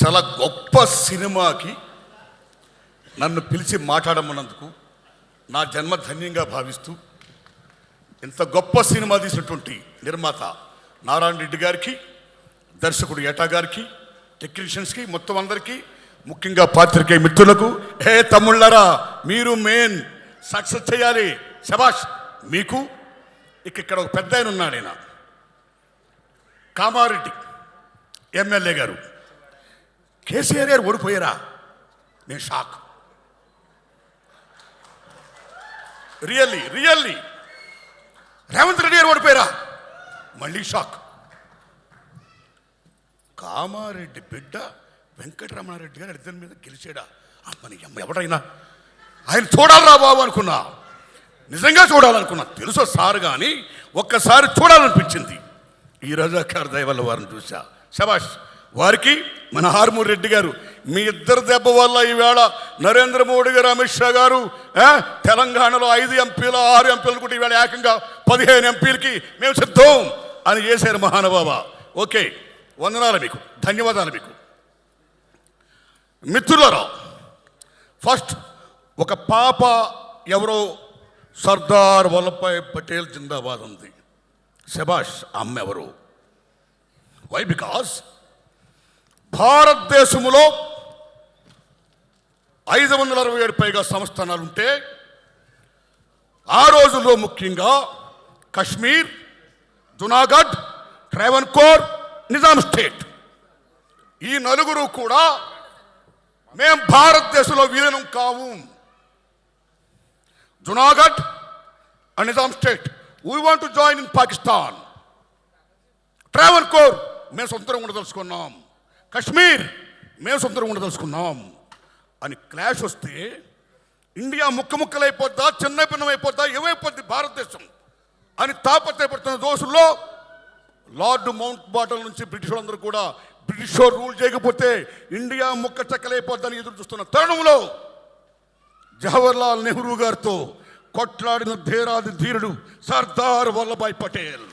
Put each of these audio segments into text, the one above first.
చాలా గొప్ప సినిమాకి నన్ను పిలిచి మాట్లాడమన్నందుకు నా జన్మ ధన్యంగా భావిస్తూ ఇంత గొప్ప సినిమా తీసినటువంటి నిర్మాత నారాయణ రెడ్డి గారికి, దర్శకుడు ఏటా గారికి, టెక్నీషియన్స్కి, మొత్తం అందరికీ, ముఖ్యంగా పాత్రికేయ మిత్రులకు, హే తమ్ముళ్ళరా మీరు మెయిన్ సక్సెస్ చేయాలి, శబాష్ మీకు. ఇక్కడ ఒక పెద్ద ఆయన ఉన్నాడు, ఆయన కామారెడ్డి ఎమ్మెల్యే గారు. కేసీఆర్ గారు ఓడిపోయారా? నేను షాక్. రియల్లీ రేవంత్ రెడ్డి గారు ఓడిపోయారా? మళ్ళీ షాక్. కామారెడ్డి బిడ్డ వెంకటరమణారెడ్డి గారు ఇద్దరి మీద గెలిచాడా? అమ్మని అమ్మ ఎవడైనా ఆయన చూడాలరా బాబు అనుకున్నా, నిజంగా చూడాలనుకున్నా. తెలుసో సార్, కానీ ఒక్కసారి చూడాలనిపించింది. ఈ రజాకార్ దయ వల్ల వారిని చూసా. శబాష్ వారికి. మన హార్మూర్ రెడ్డి గారు, మీ ఇద్దరు దెబ్బ వల్ల ఈవేళ నరేంద్ర మోడీ గారు, అమిత్ షా గారు తెలంగాణలో 5 ఎంపీలు 6 ఎంపీలు కూడా ఈవేళ ఏకంగా 15 ఎంపీలకి మేము సిద్ధం అని చేశారు మహానుభావ. ఓకే, వందనాలు మీకు, ధన్యవాదాలు మీకు. మిత్రులారా, ఫస్ట్ ఒక పాప ఎవరో సర్దార్ వల్లభాయ్ పటేల్ జిందాబాద్ ఉంది. శబాష్. అమ్మ ఎవరు? వై? బికాస్ భారతదేశంలో 567 పైగా సంస్థానాలుంటే ఆ రోజుల్లో ముఖ్యంగా కశ్మీర్, జునాగఢ్, ట్రావెన్కోర్, నిజాం స్టేట్, ఈ నలుగురు కూడా మేం భారతదేశంలో విలీనం కావు. Junagadh and Nizam state, we want to join in Pakistan. Travancore మేము సొంతంగా ఉండదలుచుకున్నాం. కశ్మీర్ మేము సొంతంగా ఉండదలుచుకున్నాం అని క్లాష్ వస్తే ఇండియా ముక్కలైపోద్దా, చిన్న భిన్నమైపోద్దా, ఏమైపోద్ది భారతదేశం అని తాపత్రయపడుతున్న దోషుల్లో లార్డ్ మౌంట్ బాటన్ నుంచి బ్రిటిష్ వాళ్ళందరూ కూడా బ్రిటిష్ రూల్ చేయకపోతే ఇండియా ముక్క చెక్కలైపోద్దని ఎదురు చూస్తున్న తరుణంలో జవహర్లాల్ నెహ్రూ గారితో కొట్లాడిన ధీరాది ధీరుడు సర్దార్ వల్లభాయ్ పటేల్.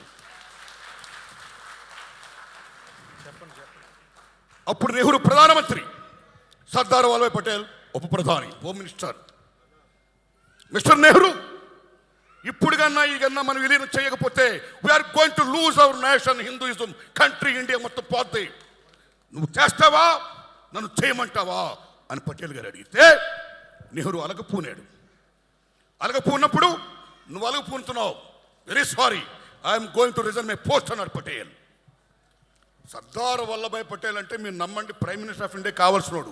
అప్పుడు నెహ్రూ ప్రధానమంత్రి, సర్దార్ వల్లభాయ్ పటేల్ ఉప ప్రధాని, హోమ్ మినిస్టర్. మిస్టర్ నెహ్రూ, ఇప్పుడు కన్నా ఈ కన్నా మనం విలీనం చేయకపోతే we are going to lose our nation, Hinduism country, India మొత్తం పోతే. నువ్వు చేస్తావా, నన్ను చేయమంటావా అని పటేల్ గారు అడిగితే నెహ్రూ అలగపూనాడు. అలగపూన్నప్పుడు నువ్వు అలగపూనుతున్నావు, very sorry, I'm going to resign my post అన్నాడు పటేల్. సర్దార్ వల్లభాయ్ పటేల్ అంటే మీరు నమ్మండి, ప్రైమ్ మినిస్టర్ ఆఫ్ ఇండియా కావాల్సినోడు.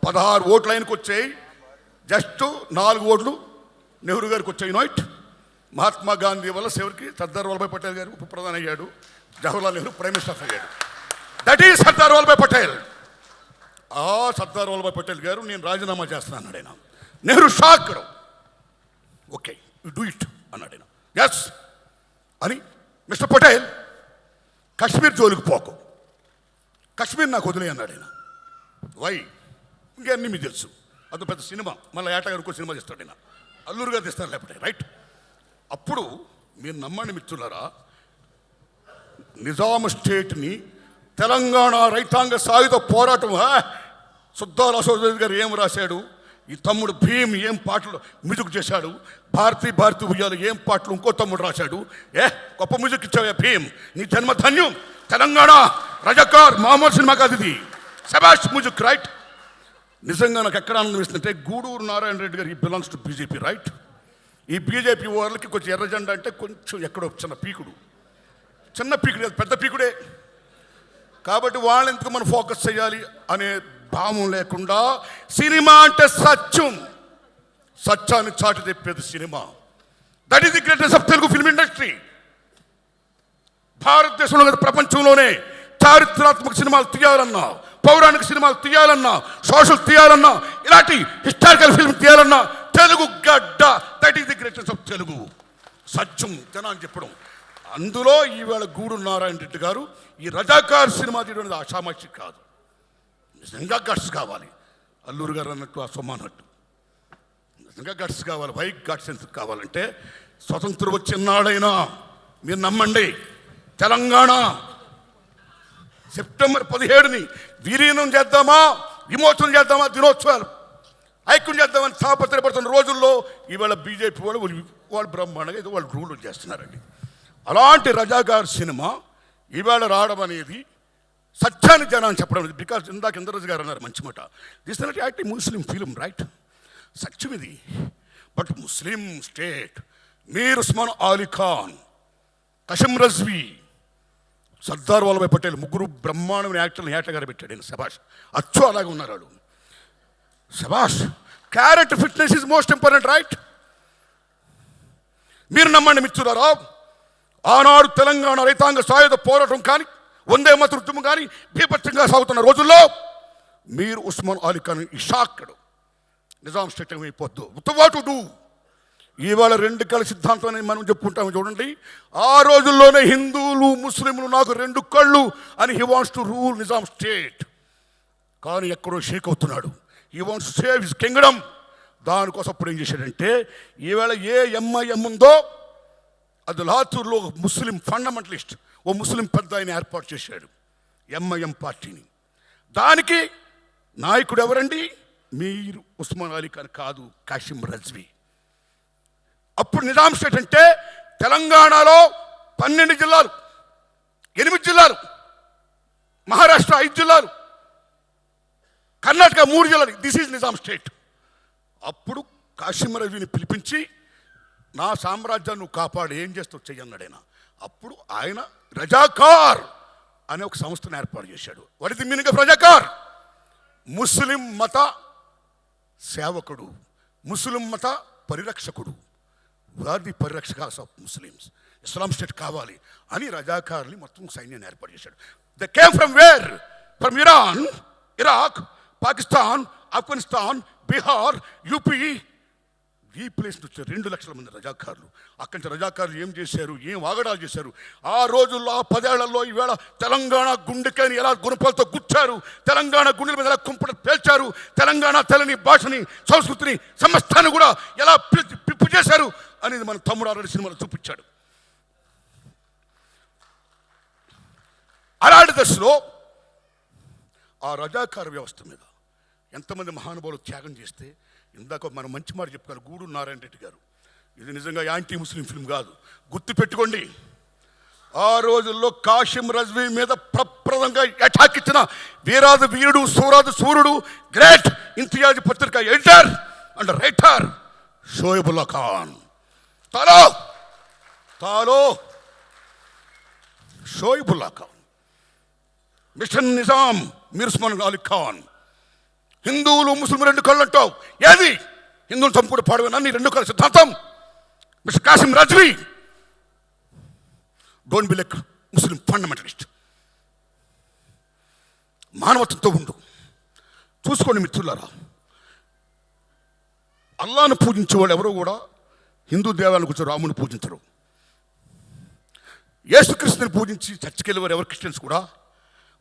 16 ఓట్లు ఆయనకు వచ్చాయి, జస్ట్ 4 ఓట్లు నెహ్రూ గారికి వచ్చాయి. నోట్ మహాత్మా గాంధీ వల్ల చివరికి సర్దార్ వల్లభాయ్ పటేల్ గారు ఉప ప్రధాని అయ్యాడు, జవహర్లాల్ నెహ్రూ ప్రైమ్ మినిస్టర్ అయ్యాడు. That is Sardar Vallabhbhai Patel. ఆ సర్దార్ వల్లభాయ్ పటేల్ గారు నేను రాజీనామా చేస్తాను అన్నాడు ఆయన. Nehru shock. Okay, you do it అన్నాడు ఆయన. ఎస్ అని, మిస్టర్ పటేల్ కశ్మీర్ జోలికి పోకు, కశ్మీర్ నాకు వదిలే అన్నాడు ఆయన. వై? ఇంకన్నీ మీకు తెలుసు, అదో పెద్ద సినిమా, మళ్ళీ ఏటా గారికి సినిమా తీస్తాడు ఆయన, అల్లూరు గారు తీస్తారు లేకపోతే, రైట్? అప్పుడు మీరు నమ్మండి మిత్రులారా, నిజాం స్టేట్ని తెలంగాణ రైతాంగ సాయుధ పోరాటం, సుద్దాల అశోక్ గారు ఏం రాశాడు, ఈ తమ్ముడు భీమ్ ఏం పాటలు మ్యూజిక్ చేశాడు, భారతీ ఉయ్యాలు ఏం పాటలు ఇంకో తమ్ముడు రాశాడు. గొప్ప మ్యూజిక్ ఇచ్చావే భీమ్, నీ జన్మ ధన్యం. తెలంగాణ రజాకార్ మామూలు సినిమా కాదు ఇది, శబాష్ మ్యూజిక్, రైట్? నిజంగా నాకు ఎక్కడ ఆనందం ఇస్తుందంటే, గూడూరు నారాయణ రెడ్డి గారు, ఈ బిలాంగ్స్ టు బీజేపీ, రైట్? ఈ బీజేపీ వాళ్ళకి కొంచెం ఎర్ర జెండా అంటే కొంచెం ఎక్కడో చిన్న పీకుడు పెద్ద పీకుడే. కాబట్టి వాళ్ళెందుకు మనం ఫోకస్ చేయాలి అనే భావం లేకుండా, సినిమా అంటే సత్యాన్ని చాటి తెప్పేది సినిమా. That is the greatest of Telugu film industry. భారతదేశంలో ప్రపంచంలోనే చారిత్రాత్మక సినిమాలు తీయాలన్నా, పౌరాణిక సినిమాలు తీయాలన్నా, సోషల్ తీయాలన్నా, ఇలాంటి హిస్టారికల్ ఫిల్మ్ తీయాలన్నా తెలుగు గడ్డ. That is the greatest of Telugu. సత్యం జనాన్ని చెప్పడం. అందులో ఈవేళ గూడూరు నారాయణ రెడ్డి గారు ఈ రజాకార్ సినిమా తీయడం ఆషామాషి కాదు, నిజంగా గట్స్ కావాలి. అల్లూరు గారు అన్నట్టు, ఆ సొమ్మ అన్నట్టు నిజంగా గట్స్ కావాలి. వై గట్స్ ఎందుకు కావాలంటే, స్వతంత్రం వచ్చినాడైనా మీరు నమ్మండి, తెలంగాణ సెప్టెంబర్ 17ని విలీనం చేద్దామా, విమోచన చేద్దామా, దినోత్సవాలు ఐక్యం చేద్దామని తాపత్రయపడుతున్న రోజుల్లో ఇవాళ బీజేపీ వాళ్ళు బ్రహ్మాండంగా ఏదో వాళ్ళు రూల్ చేస్తున్నారండి. అలాంటి రజాకార్ సినిమా ఇవాళ రావడం అనేది సత్యాన్ని జనాన్ని చెప్పడం. బికాజ్ ఇందాక ఇంద్రరాజు గారు అన్నారు మంచి మాట, this is not acting Muslim film, right? సత్యం ఇది. But Muslim state Mir Osman Ali Khan, Qasim Razvi, Sardar Vallabhbhai Patel ముగ్గురు బ్రహ్మాండమైన యాక్టర్ని ఏటగారు పెట్టాడు. నేను శభాష్, అచ్చు అలాగే ఉన్నారు వాళ్ళు. శభాష్. Character fitness is most important, right? మీరు నమ్మండి మిత్రులారా, ఆనాడు తెలంగాణ రైతాంగ సాయుధ పోరాటం కానీ, వందే మత ఉద్యమం కానీ బీభత్సంగా సాగుతున్న రోజుల్లో మీర్ ఉస్మాన్ అలీ ఖాన్ ఈ షాక్డ్ నిజాం స్టేట్ అయిపోద్దు వాట్ టు డూ. ఇవాళ రెండు కళ్ళ సిద్ధాంతం అని మనం చెప్పుకుంటాము చూడండి. ఆ రోజుల్లోనే హిందువులు ముస్లింలు నాకు రెండు కళ్ళు అని he wants to rule Nizam state. కానీ ఎక్కడో షేక్ అవుతున్నాడు. He wants to save his Kingdom. దానికోసం అప్పుడు ఏం చేశాడంటే, ఈవేళ ఏ ఎంఐఎం ఉందో అది లాతూర్లో ఒక ముస్లిం ఫండమెంటలిస్ట్, ఓ ముస్లిం పెద్ద ఆయన ఏర్పాటు చేశాడు ఎంఐఎం పార్టీని. దానికి నాయకుడు ఎవరండి? మీర్ ఉస్మాన్ అలీ ఖాన్ కాదు, కాసిం రజ్వీ. అప్పుడు నిజాం స్టేట్ అంటే తెలంగాణలో 12 జిల్లాలు, 8 జిల్లాలు, మహారాష్ట్ర 5 జిల్లాలు, కర్ణాటక 3 జిల్లాలు. This is Nizam state. అప్పుడు కాసిం రజ్వీని పిలిపించి, నా సామ్రాజ్యాన్ని నువ్వు కాపాడు, ఏం చేస్తావు చెయ్యన్నాడైనా. అప్పుడు ఆయన రజాకార్ అనే ఒక సంస్థను ఏర్పాటు చేశాడు. What is the meaning of Razakar? ముస్లిం మత సేవకుడు, ముస్లిం మత పరిరక్షకుడు. వారి పరిరక్షకాస్ ఆఫ్ ముస్లిమ్స్. ఇస్లాం స్టేట్ కావాలి అని రజాకార్ని మొత్తం సైన్యాన్ని ఏర్పాటు చేశాడు. They came from where? From Iran, Iraq, Pakistan, Afghanistan, Bihar, UP, ఈ ప్లేస్ నుంచి 2 లక్షల మంది రజాకారులు. అక్కడి నుంచి రజాకారులు ఏం చేశారు, ఏం వాగడాలు చేశారు. ఆ రోజుల్లో, ఆ 10 ఏళ్లలో ఈవేళ తెలంగాణ గుండెకాయని ఎలా గుణపాలతో గుచ్చారు, తెలంగాణ గుండెల మీద ఎలా కుంపట పేల్చారు, తెలంగాణ తెలని భాషని, సంస్కృతిని, సమస్తాన్ని కూడా ఎలా పిప్పు చేశారు అనేది మన తమ్ముడు ఆల్రెడీ సినిమాలో చూపించాడు. అలాంటి దశలో ఆ రజాకార వ్యవస్థ మీద ఎంతమంది మహానుభావులు త్యాగం చేస్తే, ఇందాక మనం మంచి మాట చెప్పుకోవాలి గూడూరు నారాయణ రెడ్డి గారు, ఇది నిజంగా యాంటీ ముస్లిం ఫిల్మ్ కాదు, గుర్తు పెట్టుకోండి. ఆ రోజుల్లో కాసిం రజ్వీ మీద ప్రప్రదంగా అటాక్ ఇచ్చిన వీరాది వీరుడు, సూరాది సూర్యుడు, గ్రేట్ ఇంతియాజ్ పత్రిక editor and writer Shoebullah Khan. తాలో షోయబుల్లా ఖాన్, మిషన్ నిజాం మీర్ ఉస్మాన్ అలీ ఖాన్. హిందువులు ముస్లిం 2 కళ్ళు అంటావు, ఏది? హిందువులు చంపుడు పాడవేనా నీ 2 కళ్ళ సిద్ధాంతం? Mister Qasim Razvi, don't be like Muslim fundamentalist. మానవత్వంతో ఉండు. చూసుకోండి మిత్రులారా, అల్లాను పూజించే వాళ్ళు ఎవరో కూడా హిందూ దేవాలను కూర్చో రాముని పూజించరు. యేసుక్రీస్తుని పూజించి చర్చికి వెళ్ళేవారు ఎవరు క్రిస్టియన్స్ కూడా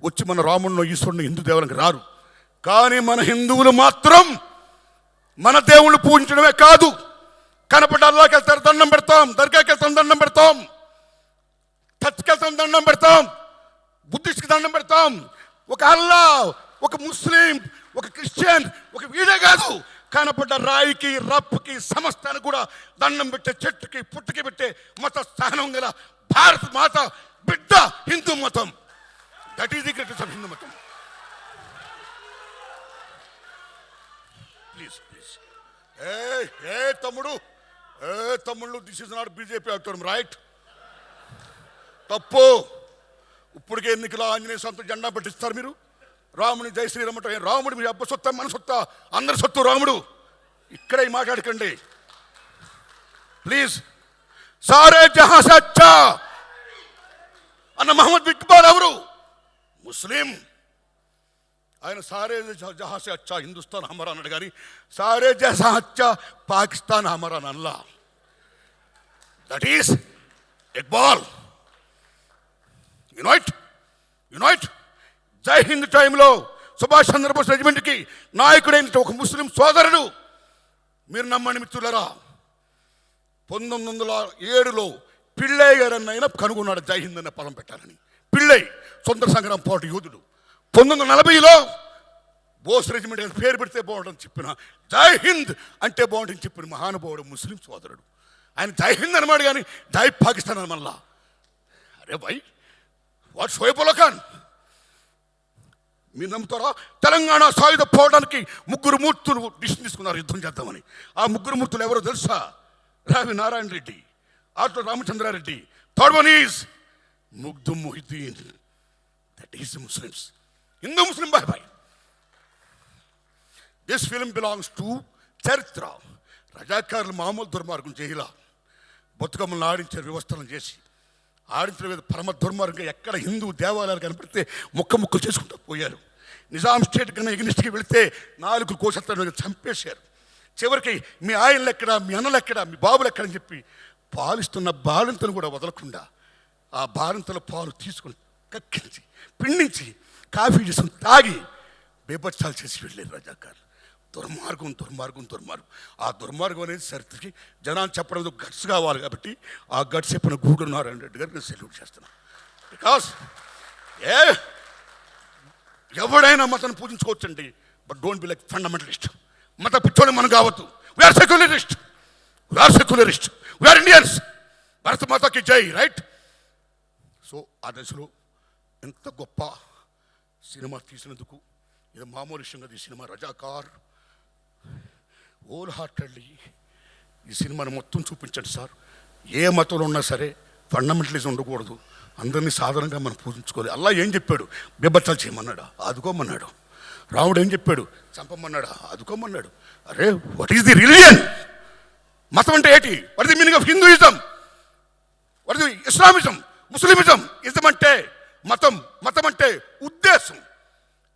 వచ్చి మన రాముడిని, ఈశ్వరుని, హిందూ దేవాలకు రారు. కానీ మన హిందువులు మాత్రం మన దేవుళ్ళు పూజించడమే కాదు, కనపడ్డ అల్లాకి వెళ్తారు దండం పెడతాం, దర్గాకి వెళ్తాం దండం పెడతాం, చర్చికి వెళ్తాం దండం పెడతాం, బుద్ధిస్ట్కి దండం పెడతాం. ఒక అల్లా, ఒక ముస్లిం, ఒక క్రిస్టియన్, ఒక వీడే కాదు, కనపడ్డ రాయికి, రప్పుకి, సమస్తానికి కూడా దండం పెట్టే, చెట్టుకి పుట్టుకి పెట్టే మత సహనం గల భారత మాత బిడ్డ హిందూ మతం. That is the greatest of Hindu మతం. ప్లీజ్ ప్లీజ్, ఏ తమ్ముళ్ళు, దిస్ ఇస్ నాట్ బీజేపీ అవుతారు, రైట్? తప్పు. ఇప్పటికే ఎన్నికల ఆంజనేయ స్వామితో జెండా పెట్టిస్తారు మీరు. రాముని జై శ్రీరామ్ అంటే రాముడు మీ అబ్బ సొత్తా, మన సొత్తా, అందరి సొత్తు రాముడు. ఇక్కడే మాట్లాడకండి ప్లీజ్. సారే జహా సే అచ్చా అన్న మహమ్మద్ ఇక్బాల్ ఎవరు? ముస్లిం. ఆయన సారే జహా సే అచ్చా హిందుస్థాన్ హమారా అన్నాడు, కానీ సారే జహా అచ్చా పాకిస్తాన్ హమారా అల్లా. That is Iqbal. Unite. Jai Hind టైంలో సుభాష్ చంద్రబోస్ రెజిమెంట్కి నాయకుడైన ఒక ముస్లిం సోదరుడు, మీరు నమ్మండి మిత్రులరా, 1907లో పిళ్ళై గారు అన్న ఆయన కనుగొన్నాడు జై హింద్ అనే పదం పెట్టాలని. పిళ్ళై స్వతంత్ర సంగ్రామ పోరాట యోధుడు. 1940లో బోస్ రెజిమెంట్ పేరు పెడితే బాగుంటుందని చెప్పిన, జై హింద్ అంటే బాగుంటుందని చెప్పిన మహానుభావుడు ముస్లిం సోదరుడు. ఆయన జై హింద్ అనమాడు కానీ జై పాకిస్తాన్ అని మళ్ళా. అరే భాయ్, వాట్ షోయబుల్లా ఖాన్ మీరు నమ్ముతారా? తెలంగాణ సాయుధ పోవడానికి 3 మూర్తులు డిసిషన్ తీసుకున్నారు యుద్ధం చేద్దామని. ఆ 3 మూర్తులు ఎవరో తెలుసా? రావి నారాయణ రెడ్డి, ఆటో Ramachandra Reddy, third one is Makhdoom Mohiuddin. That is Muslims, Hindu Muslim బాయ్ బాయ్. దిస్ ఫిల్మ్ బిలాంగ్స్ టు చరిత్ర. రజాకారులు మామూలు దుర్మార్గం చేయాల, బతుకమ్మలను ఆడించారు వ్యవస్థలను చేసి. ఆడించిన మీద పరమ దుర్మార్గంగా ఎక్కడ హిందూ దేవాలయాలు కనపడితే ముక్కలు చేసుకుంటూ పోయారు. నిజాం స్టేట్ కన్నా ఎగ్నిస్ట్కి వెళితే 4 కోసత్తాను చంపేశారు. చివరికి మీ ఆయనలు ఎక్కడ, మీ అన్నలు ఎక్కడ, మీ బాబులు ఎక్కడ అని చెప్పి పాలిస్తున్న బాలింతను కూడా వదలకుండా ఆ బాలింతల పాలు తీసుకుని కక్కించి పిండించి కాఫీ చేసుకుని తాగి బేబత్సాలు చేసి వెళ్ళారు రజాకారులు. దుర్మార్గం దుర్మార్గం దుర్మార్గం. ఆ దుర్మార్గం అనేది చరిత్రకి జనాలు చెప్పడం గట్స్ కావాలి కాబట్టి ఆ గట్స్ చెప్పిన గూడూరు నారాయణ రెడ్డి గారికి నేను సెల్యూట్ చేస్తున్నాను. బికాస్ ఎవడైనా మతాన్ని పూజించుకోవచ్చండి, but don't be like fundamentalist. మత పిచ్చోళ్ళు మనం కావద్దు. We are secularist, we are Indians. భారత మాతకి జై, రైట్? సో ఆ దశలో ఎంత గొప్ప సినిమా తీసినందుకు, ఇది మామూలు విషయం కదా. ఈ సినిమా రజాకార్ హోల్ హార్టెడ్లీ ఈ సినిమాని మొత్తం చూపించండి సార్. ఏ మతంలో ఉన్నా సరే ఫండమెంటలిజం ఉండకూడదు, అందరినీ సాధారణంగా మనం పూజించుకోవాలి. అల్లా ఏం చెప్పాడు? బేబత్సాలు చేయమన్నాడా? ఆదుకోమన్నాడు. రాముడు ఏం చెప్పాడు? చంపమన్నాడా? ఆదుకోమన్నాడు. అరే, వాట్ ఈస్ ది రిలీజియన్? మతం అంటే ఏంటి? What is the meaning of Hinduism? What is the Islamism, Muslimism? Ism అంటే మతం, మతం అంటే ఉద్దేశం.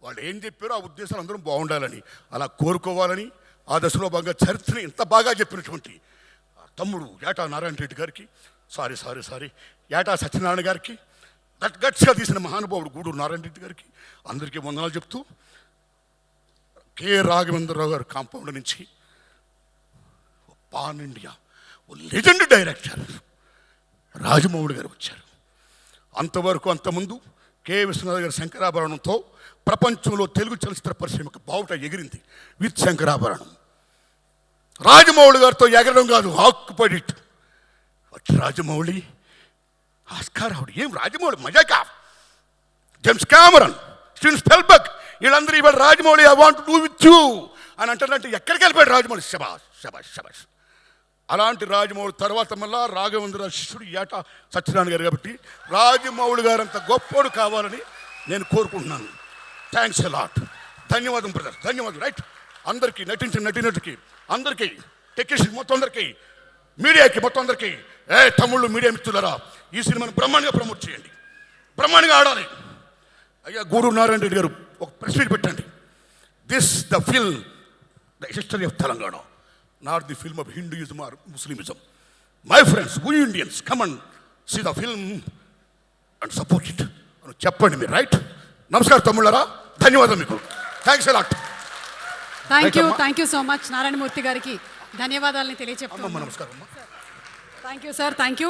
వాళ్ళు ఏం చెప్పారో ఆ ఉద్దేశాలు అందరం బాగుండాలని, అలా కోరుకోవాలని ఆ దశలో భాగంగా చరిత్రని ఇంత బాగా చెప్పినటువంటి తమ్ముడు ఏటా నారాయణ రెడ్డి గారికి, సారీ ఏటా సత్యనారాయణ గారికి, గట్స్గా తీసిన మహానుభావుడు గూడూరు నారాయణ రెడ్డి గారికి అందరికీ వందనాలు చెప్తూ, కె రాఘవేంద్రరావు గారు కాంపౌండ్ నుంచి pan India legend director Rajamouli గారు వచ్చారు. అంతవరకు అంతకుముందు కె విశ్వనాథ్ గారి శంకరాభరణంతో ప్రపంచంలో తెలుగు చలచిత్ర పరిశ్రమకు బావుట ఎగిరింది విత్ శంకరాభరణం. రాజమౌళి గారితో ఎగరడం కాదు, occupied it. Rajamouli Oscar award. ఏం రాజమౌళి మజాకా? జేమ్స్ కెమెరన్, స్టీవెన్ స్పిల్బర్గ్, వీళ్ళందరూ ఇవాళ Rajamouli I want do with you అని అంటారంటే ఎక్కడికి వెళ్ళిపోయాడు రాజమౌళి? శబాష్. అలాంటి రాజమౌళి తర్వాత మళ్ళా రాఘవేంద్ర శిష్యుడు ఏటా సత్యనారాయణ గారు. కాబట్టి రాజమౌళి గారు అంత గొప్పోడు కావాలని నేను కోరుకుంటున్నాను. Thanks a lot. ధన్యవాదం బ్రదర్, ధన్యవాదం. రైట్, అందరికీ నటించిన నటినటికి, అందరికీ టెక్నీషియన్ మొత్తం అందరికీ, మీడియాకి మొత్తం అందరికీ, తమ్ముళ్ళు మీడియా మిత్రులరా, ఈ సినిమాను బ్రహ్మాండంగా ప్రమోట్ చేయండి, బ్రహ్మాండంగా ఆడాలి. అయ్యా గూడూరు నారాయణ రెడ్డి గారు ఒక ప్రెస్ మీట్ పెట్టండి. This the film the history of Telangana, not the film of Hinduism or Muslimism. My friends, we Indians, come and see the film and support it అని చెప్పండి మీరు. రైట్? నమస్కారం తమ్ముళ్ళరా, ధన్యవాదాలు మీకు. Thanks a lot. Thank you so much Narayanamurthy గారికి ధన్యవాదాలని తెలియజెప్తున్నాను. నమస్కారం. Thank you sir, thank you.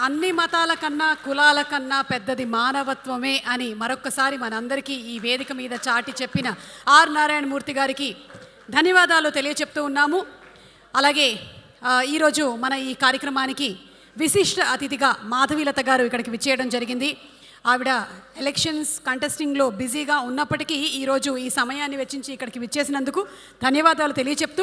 అన్ని మతాల కన్నా కులాల కన్నా పెద్దది మానవత్వమే అని మరొక్కసారి మనందరికీ ఈ వేదిక మీద చాటి చెప్పిన ఆర్ నారాయణమూర్తి గారికి ధన్యవాదాలు తెలియచెప్తూ ఉన్నాము. అలాగే ఈరోజు మన ఈ కార్యక్రమానికి విశిష్ట అతిథిగా మాధవీలత గారు ఇక్కడికి విచ్చేయడం జరిగింది. ఆవిడ ఎలక్షన్స్ కంటెస్టింగ్లో బిజీగా ఉన్నప్పటికీ ఈరోజు ఈ సమయాన్ని వెచ్చించి ఇక్కడికి విచ్చేసినందుకు ధన్యవాదాలు తెలియచెప్తూ